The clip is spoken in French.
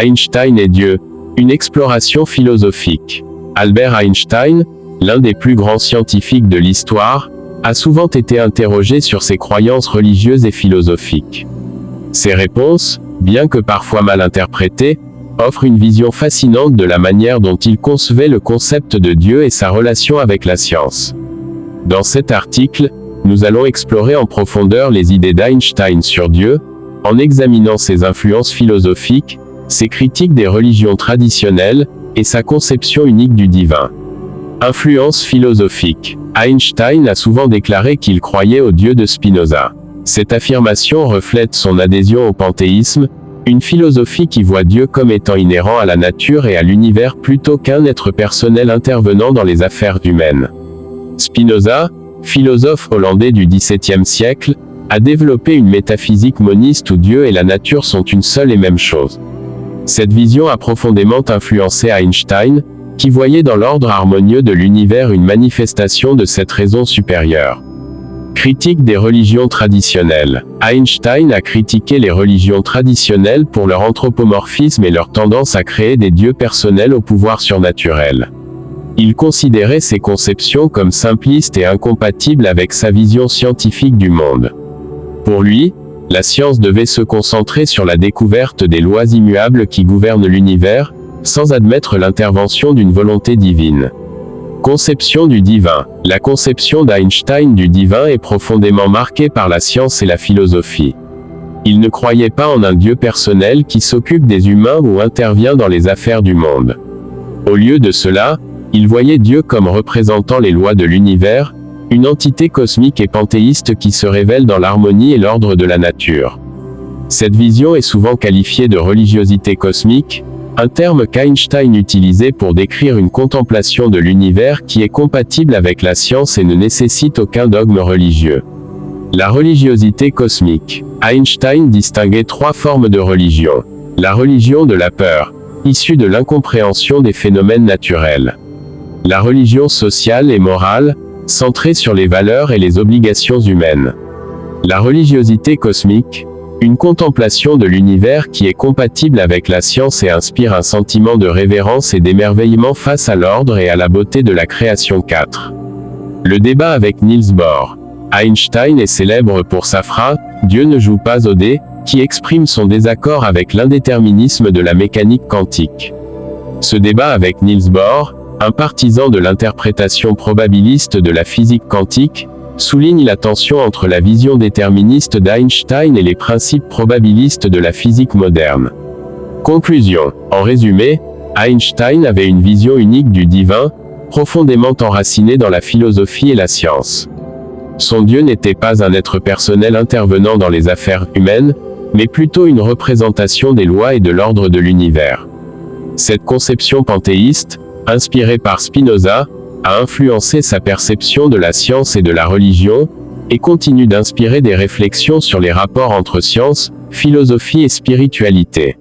Einstein et Dieu, une exploration philosophique. Albert Einstein, l'un des plus grands scientifiques de l'histoire, a souvent été interrogé sur ses croyances religieuses et philosophiques. Ses réponses, bien que parfois mal interprétées, offrent une vision fascinante de la manière dont il concevait le concept de Dieu et sa relation avec la science. Dans cet article, nous allons explorer en profondeur les idées d'Einstein sur Dieu, en examinant ses influences philosophiques, ses critiques des religions traditionnelles, et sa conception unique du divin. Influence philosophique. Einstein a souvent déclaré qu'il croyait au Dieu de Spinoza. Cette affirmation reflète son adhésion au panthéisme, une philosophie qui voit Dieu comme étant inhérent à la nature et à l'univers plutôt qu'un être personnel intervenant dans les affaires humaines. Spinoza, philosophe hollandais du XVIIe siècle, a développé une métaphysique moniste où Dieu et la nature sont une seule et même chose. Cette vision a profondément influencé Einstein, qui voyait dans l'ordre harmonieux de l'univers une manifestation de cette raison supérieure. Critique des religions traditionnelles. Einstein a critiqué les religions traditionnelles pour leur anthropomorphisme et leur tendance à créer des dieux personnels au pouvoir surnaturel. Il considérait ces conceptions comme simplistes et incompatibles avec sa vision scientifique du monde. Pour lui, la science devait se concentrer sur la découverte des lois immuables qui gouvernent l'univers, sans admettre l'intervention d'une volonté divine. Conception du divin. La conception d'Einstein du divin est profondément marquée par la science et la philosophie. Il ne croyait pas en un Dieu personnel qui s'occupe des humains ou intervient dans les affaires du monde. Au lieu de cela, il voyait Dieu comme représentant les lois de l'univers, une entité cosmique et panthéiste qui se révèle dans l'harmonie et l'ordre de la nature. Cette vision est souvent qualifiée de religiosité cosmique, un terme qu'Einstein utilisait pour décrire une contemplation de l'univers qui est compatible avec la science et ne nécessite aucun dogme religieux. La religiosité cosmique. Einstein distinguait trois formes de religion. La religion de la peur, issue de l'incompréhension des phénomènes naturels. La religion sociale et morale, centrée sur les valeurs et les obligations humaines. La religiosité cosmique, une contemplation de l'univers qui est compatible avec la science et inspire un sentiment de révérence et d'émerveillement face à l'ordre et à la beauté de la création. 4. Le débat avec Niels Bohr. Einstein est célèbre pour sa phrase « Dieu ne joue pas au dé », qui exprime son désaccord avec l'indéterminisme de la mécanique quantique. Ce débat avec Niels Bohr, un partisan de l'interprétation probabiliste de la physique quantique, souligne la tension entre la vision déterministe d'Einstein et les principes probabilistes de la physique moderne. Conclusion. En résumé, Einstein avait une vision unique du divin, profondément enracinée dans la philosophie et la science. Son Dieu n'était pas un être personnel intervenant dans les affaires humaines, mais plutôt une représentation des lois et de l'ordre de l'univers. Cette conception panthéiste, inspirée par Spinoza, a influencé sa perception de la science et de la religion, et continue d'inspirer des réflexions sur les rapports entre science, philosophie et spiritualité.